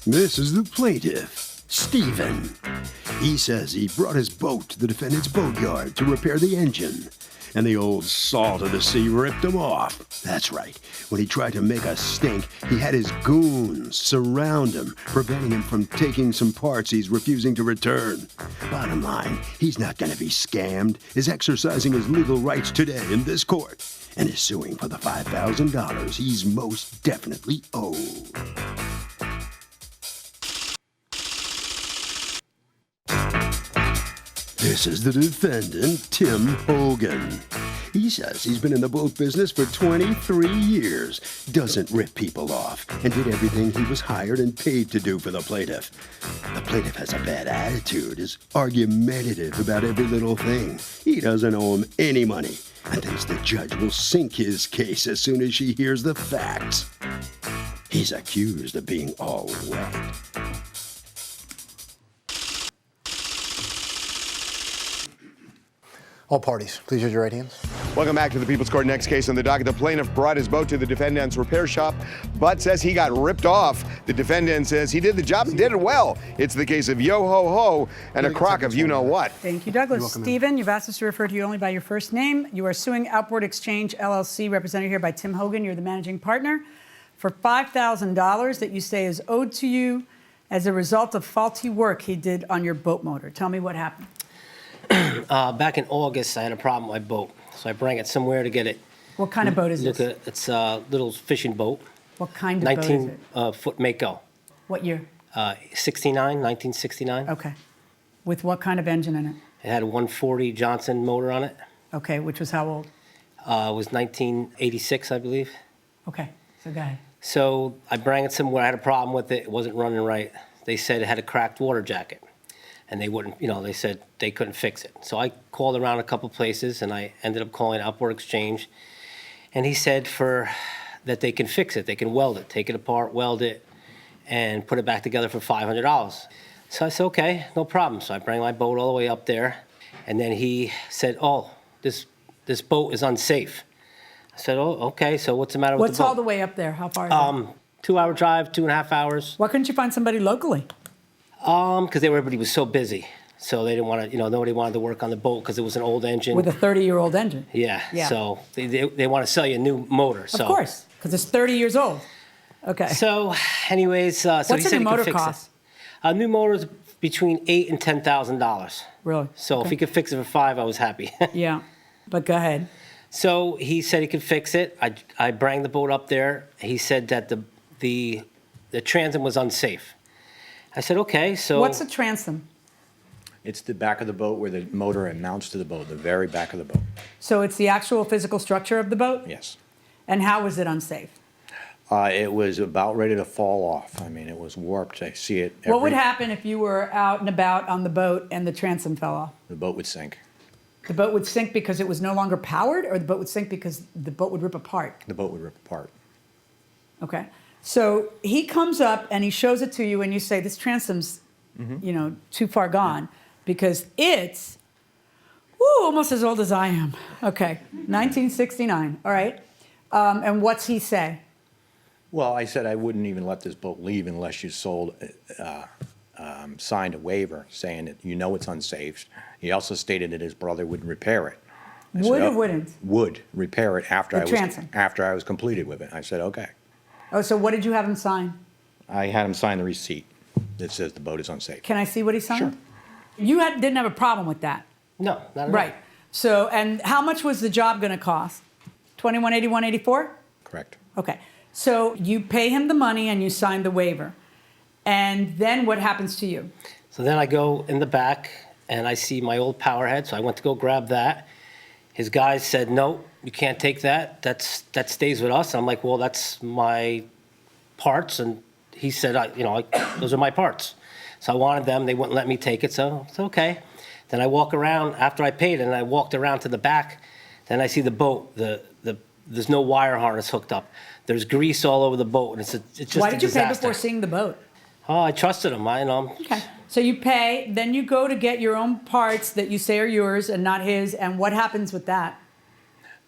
This is the plaintiff, Stephen. He says he brought his boat to the defendant's boatyard to repair the engine, and the old salt of the sea ripped him off. That's right. When he tried to make a stink, he had his goons surround him, preventing him from taking some parts he's refusing to return. Bottom line, he's not going to be scammed, is exercising his legal rights today in this court, and is suing for the $5,000 he's most definitely owed. This is the defendant, Tim Hogan. He says he's been in the boat business for 23 years, doesn't rip people off, and did everything he was hired and paid to do for the plaintiff. The plaintiff has a bad attitude, is argumentative about every little thing. He doesn't owe him any money, and thinks the judge will sink his case as soon as she hears the facts. He's accused of being all wet. All parties, please use your right hands. Welcome back to the People's Court. Next case on the docket. The plaintiff brought his boat to the defendant's repair shop, but says he got ripped off. The defendant says he did the job and did it well. It's the case of yo-ho-ho and a crock of you-know-what. Thank you, Douglas. Stephen, you've asked us to refer to you only by your first name. You are suing Outboard Exchange, LLC, represented here by Tim Hogan. You're the managing partner for $5,000 that you say is owed to you as a result of faulty work he did on your boat motor. Tell me what happened. Back in August, I had a problem with my boat, so I bring it somewhere to get it. What kind of boat is this? It's a little fishing boat. What kind of boat is it? 19-foot Mako. What year? 1969. Okay. With what kind of engine in it? It had a 140 Johnson motor on it. Okay, which was how old? It was 1986, I believe. Okay, so go ahead. So I bring it somewhere. I had a problem with it. It wasn't running right. They said it had a cracked water jacket. And they wouldn't, they said they couldn't fix it. So I called around a couple places, and I ended up calling Outboard Exchange. And he said that they can fix it. They can weld it, take it apart, weld it, and put it back together for $500. So I said, okay, no problem. So I bring my boat all the way up there. And then he said, oh, this boat is unsafe. I said, oh, okay, so what's the matter with the boat? What's all the way up there? How far is it? 2-hour drive, 2.5 hours. Why couldn't you find somebody locally? Because everybody was so busy. So they didn't want to, nobody wanted to work on the boat because it was an old engine. With a 30-year-old engine? Yeah. So they want to sell you a new motor. Of course, because it's 30 years old. Okay. So anyways, so what's he said a new he could motor fix cost? it. A new motor is between $8,000 and $10,000. Really? So if he could fix it for $5,000, I was happy. Yeah, but go ahead. So he said he could fix it. I bring the boat up there. He said that the transom was unsafe. I said, okay, so... What's a transom? It's the back of the boat where the motor mounts to the boat, the very back of the boat. So it's the actual physical structure of the boat? Yes. And how was it unsafe? It was about ready to fall off. I mean, it was warped. I see it What would happen if you were out and about on the boat and the transom fell off? The boat would sink. The boat would sink because it was no longer powered, or the boat would sink because the boat would rip apart? The boat would rip apart. Okay. So he comes up and he shows it to you, and you say, this transom's, too far gone, because it's, almost as old as I am. Okay, 1969, all right. And what's he say? Well, I said I wouldn't even let this boat leave unless you signed a waiver saying that it's unsafe. He also stated that his brother would repair it. Would or wouldn't? Would repair it after I was completed with it. I said, okay. Oh, so what did you have him sign? I had him sign the receipt that says the boat is unsafe. Can I see what he signed? Sure. You didn't have a problem with that? No, not at all. Right. So, and how much was the job going to cost? $21.81.84? Correct. Okay. So you pay him the money and you sign the waiver. And then what happens to you? So then I go in the back and I see my old power head, so I went to go grab that. His guys said, no, you can't take that. That stays with us. And I'm like, well, that's my parts. And he said, those are my parts. So I wanted them. They wouldn't let me take it, so it's okay. Then I walk around after I paid, and I walked around to the back. Then I see the boat. There's no wire harness hooked up. There's grease all over the boat, and it's just a disaster. Why did you pay before seeing the boat? Oh, I trusted him. Okay. So you pay, then you go to get your own parts that you say are yours and not his, and what happens with that?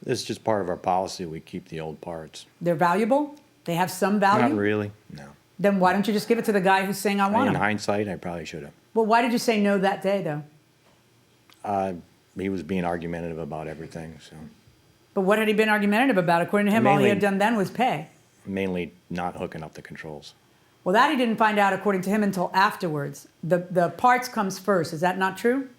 This is just part of our policy. We keep the old parts. They're valuable? They have some value? Not really, no. Then why don't you just give it to the guy who's saying I want In him? hindsight, I probably should have. Well, why did you say no that day, though? He was being argumentative about everything, so But what had he been argumentative about? According to him, all he Mainly- had done then was pay. mainly not hooking up the controls. Well, that he didn't find out, according to him, until afterwards. The parts comes first. Is that not true?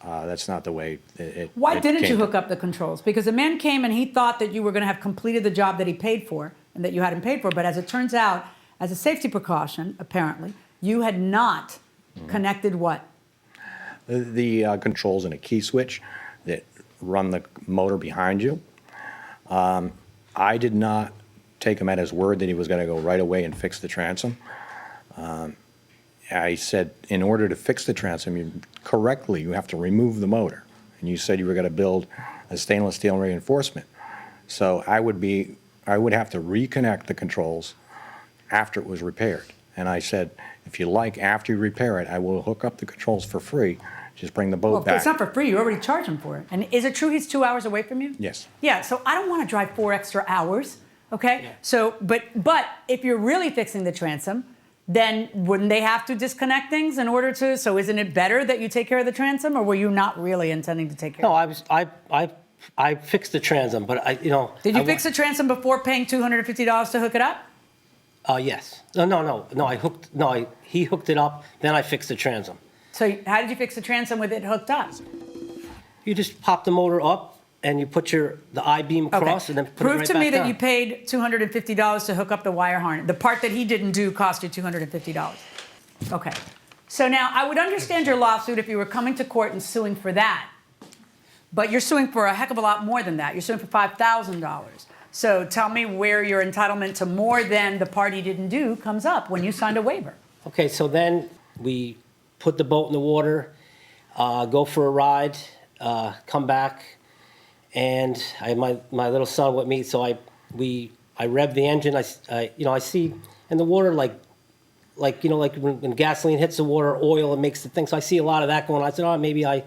That's not the way it Why it didn't you came hook up the controls? Because the man came and he thought that you were going to have completed the job that he paid for and that you hadn't paid for. But as it turns out, as a safety precaution, apparently, you had not connected what? The controls and a key switch that run the motor behind you. I did not take him at his word that he was going to go right away and fix the transom. I said, in order to fix the transom correctly, you have to remove the motor. And you said you were going to build a stainless steel reinforcement. So I would have to reconnect the controls after it was repaired. And I said, if you like, after you repair it, I will hook up the controls for free. Just bring the boat Well, back. it's not for free. You already charge him for it. And is it true he's 2 hours away from you? Yes. Yeah, so I don't want to drive 4 extra hours, okay? Yeah. So, but if you're really fixing the transom, then wouldn't they have to disconnect things in order to, so isn't it better that you take care of the transom, or were you not really intending to take care No, of it? I fixed the transom, but Did you fix the transom before paying $250 to hook it up? Yes. No, he hooked it up, then I fixed the transom. So how did you fix the transom with it hooked up? You just pop the motor up and you put the I-beam across and then put Prove it right to back me that down. you paid $250 to hook up the wire harness. The part that he didn't do cost you $250. Okay. So now I would understand your lawsuit if you were coming to court and suing for that. But you're suing for a heck of a lot more than that. You're suing for $5,000. So tell me where your entitlement to more than the part he didn't do comes up when you signed a waiver. Okay, so then we put the boat in the water, go for a ride, come back, and I had my little son with me, so I revved the engine. I see in the water like when gasoline hits the water, oil, it makes the thing. So I see a lot of that going on. I said, oh, maybe I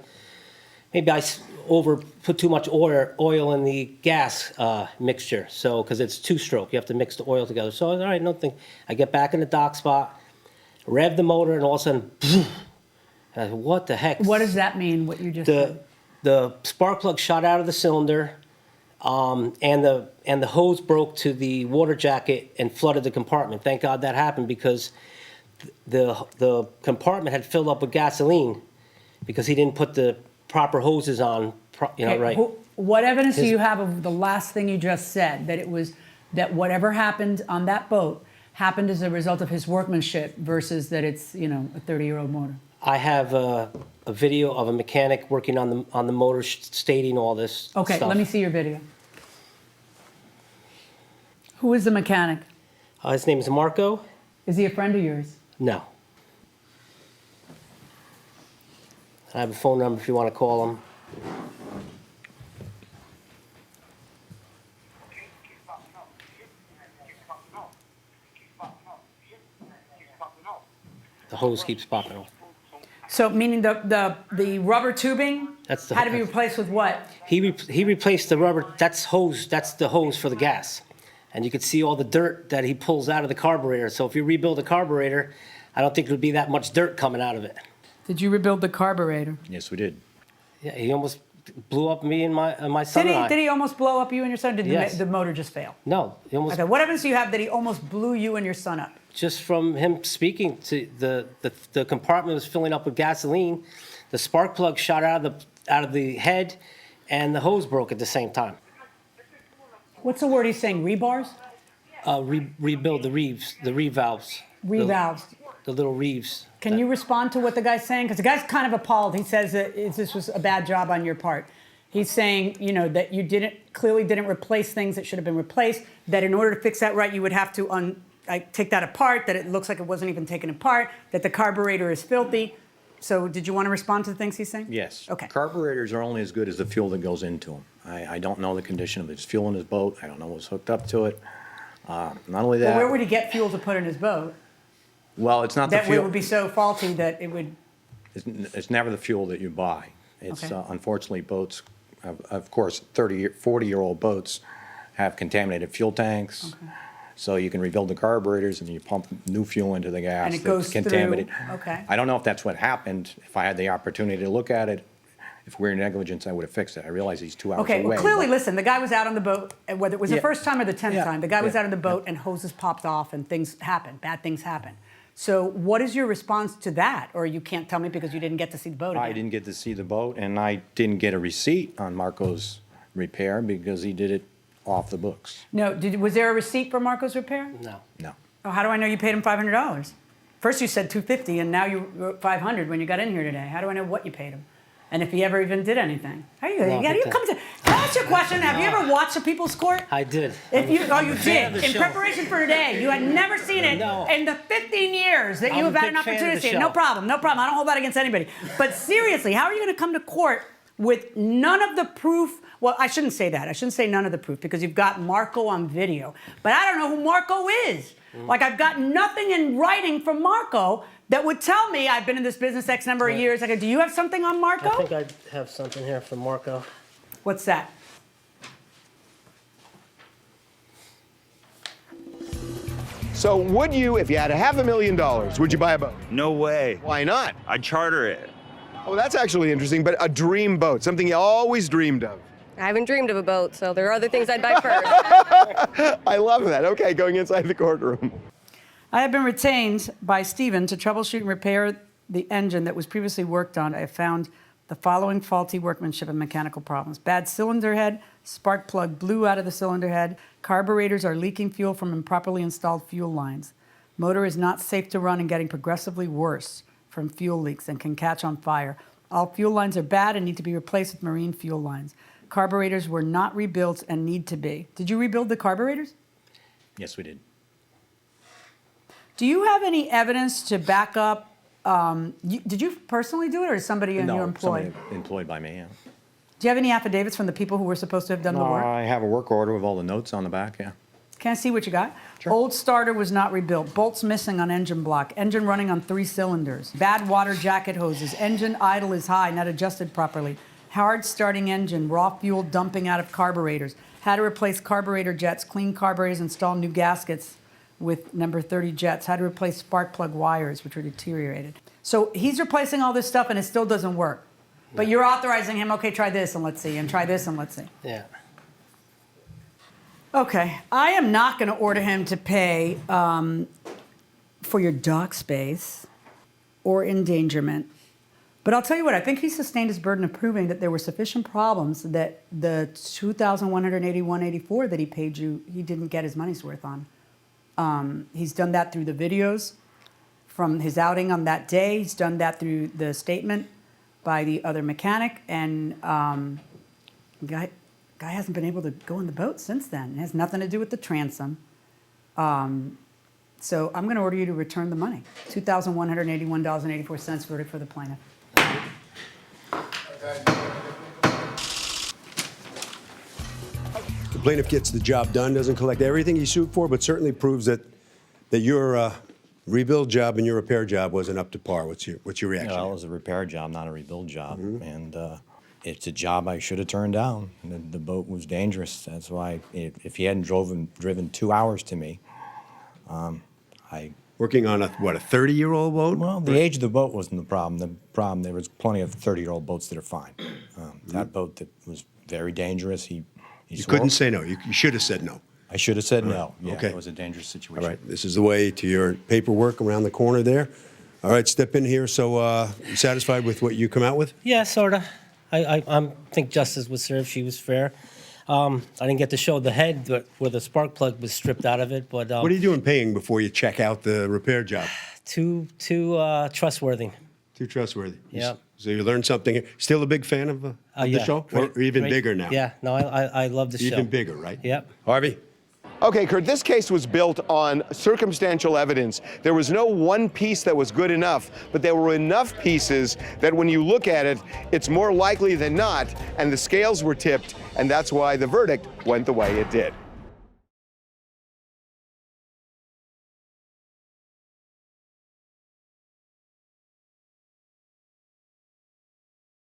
put too much oil in the gas mixture. So because it's two-stroke, you have to mix the oil together. So all right, no thing. I get back in the dock spot, rev the motor, and all of a sudden, and I said, what the heck? What does that mean, what you just said? The spark plug shot out of the cylinder, and the hose broke to the water jacket and flooded the compartment. Thank God that happened because the compartment had filled up with gasoline because he didn't put the proper hoses on, Okay, right. What evidence do you have of the last thing you just said, that whatever happened on that boat happened as a result of his workmanship versus that it's, a 30-year-old motor? I have a video of a mechanic working on the motor stating all this Okay, stuff. let me see your video. Who is the mechanic? His name is Marco. Is he a friend of yours? No. I have a phone number if you want to call him. The hose keeps popping off. So meaning the rubber tubing That's the- had to be replaced with what? He replaced the rubber. That's hose. That's the hose for the gas, and you could see all the dirt that he pulls out of the carburetor. So if you rebuild a carburetor, I don't think there would be that much dirt coming out of it. Did you rebuild the carburetor? Yes, we did. Yeah, he almost blew up me and my son and I. Did he almost blow up you and your son? Did Yes. the motor just fail? No, he almost. Okay, what evidence do you have that he almost blew you and your son up? Just from him speaking to the compartment was filling up with gasoline, the spark plug shot out of the head, and the hose broke at the same time. What's the word he's saying? Rebars? Rebuild the reeves, the reeve valves. Revalves. The little reeves. Can you respond to what the guy's saying? Because the guy's kind of appalled. He says that this was a bad job on your part. He's saying, that you clearly didn't replace things that should have been replaced, that in order to fix that right, you would have to take that apart, that it looks like it wasn't even taken apart, that the carburetor is filthy. So did you want to respond to the things he's saying? Yes. Okay. Carburetors are only as good as the fuel that goes into them. I don't know the condition of his fuel in his boat. I don't know what's hooked up to it. Not only that. Well, where would he get fuel to put in his boat? Well, it's not the That fuel. it would be so faulty that it would... It's never the fuel that you buy. It's Okay. Unfortunately, boats, of course, 40-year-old boats have contaminated fuel tanks. So you can rebuild the carburetors and you pump new fuel into the gas. And it that's goes through, contaminated. okay. I don't know if that's what happened. If I had the opportunity to look at it, if we're negligence, I would have fixed it. I realize he's 2 hours away. Okay, well, clearly, but- listen, the guy was out on the boat, and whether it was the Yeah. first time or the 10th Yeah. time, the guy was Yeah. out on the boat and hoses popped off and things happen, bad things happen. So what is your response to that? Or you can't tell me because you didn't get to see the boat again? I didn't get to see the boat, and I didn't get a receipt on Marco's repair because he did it off the books. No, was there a receipt for Marco's repair? No. No. Oh, how do I know you paid him $500? First you said $250 and now you wrote $500 when you got in here today. How do I know what you paid him? And if he ever even did anything? How are you? No, Yeah, you but come to. Can I ask you a question? Have you ever watched the People's Court? I did. If you, oh, you I'm a fan of did. the In show. preparation for today, you had never seen it No. in the 15 years that you I'm have a had an big fan of opportunity the to see it. show. No problem, no problem. I don't hold that against anybody. But seriously, how are you going to come to court with none of the proof? Well, I shouldn't say that. I shouldn't say none of the proof because you've got Marco on video. But I don't know who Marco is. Like, I've got nothing in writing from Marco that would tell me I've been in this business X number of years. Like, do you have something on Marco? I think I have something here from Marco. What's that? So would you, if you had $500,000, would you buy a boat? No way. Why not? I'd charter it. Oh, that's actually interesting, but a dream boat, something you always dreamed of. I haven't dreamed of a boat, so there are other things I'd buy first. I love that. Okay, going inside the courtroom. I have been retained by Stephen to troubleshoot and repair the engine that was previously worked on. I have found the following faulty workmanship and mechanical problems. Bad cylinder head, spark plug blew out of the cylinder head, carburetors are leaking fuel from improperly installed fuel lines. Motor is not safe to run and getting progressively worse from fuel leaks and can catch on fire. All fuel lines are bad and need to be replaced with marine fuel lines. Carburetors were not rebuilt and need to be. Did you rebuild the carburetors? Yes, we did. Do you have any evidence to back up? Did you personally do it, or is somebody in your employ? Somebody employed by me, yeah. Do you have any affidavits from the people who were supposed to have done the work? I have a work order with all the notes on the back, yeah. Can I see what you got? Sure. Old starter was not rebuilt. Bolts missing on engine block. Engine running on 3 cylinders. Bad water jacket hoses. Engine idle is high, not adjusted properly. Hard starting engine. Raw fuel dumping out of carburetors. Had to replace carburetor jets. Clean carburetors. Install new gaskets with number 30 jets. Had to replace spark plug wires, which were deteriorated. So he's replacing all this stuff and it still doesn't work. But you're authorizing him, okay, try this and let's see, and try this and let's see. Yeah. Okay, I am not going to order him to pay for your dock space or endangerment. But I'll tell you what, I think he sustained his burden of proving that there were sufficient problems that the $2,181.84 that he paid you, he didn't get his money's worth on. He's done that through the videos from his outing on that day. He's done that through the statement by the other mechanic, and guy hasn't been able to go on the boat since then. It has nothing to do with the transom. So I'm going to order you to return the money. $2,181.84 verdict for the plaintiff. The plaintiff gets the job done, doesn't collect everything he sued for, but certainly proves that your rebuild job and your repair job wasn't up to par. What's your reaction? Well, it was a repair job, not a rebuild job. And it's a job I should have turned down. The boat was dangerous. That's why if he hadn't driven 2 hours to me, Working on a 30-year-old boat? Well, the age of the boat wasn't the problem. The problem, there was plenty of 30-year-old boats that are fine. That boat that was very dangerous, he You swore- couldn't say no. You should have said no. I should have said no. Yeah, Okay. it was a dangerous situation. All right, this is the way to your paperwork around the corner there. All right, step in here. So you satisfied with what you come out with? Yeah, sort of. I think justice was served. She was fair. I didn't get to show the head where the spark plug was stripped out of it, but What are you doing paying before you check out the repair job? too trustworthy. Too trustworthy. Yeah. So you learned something. Still a big fan of the Yeah. show? Great- Or even great- bigger now? Yeah, no, I love the show. Even bigger, right? Yep. Harvey? Okay, Kurt, this case was built on circumstantial evidence. There was no one piece that was good enough, but there were enough pieces that when you look at it, it's more likely than not, and the scales were tipped, and that's why the verdict went the way it did.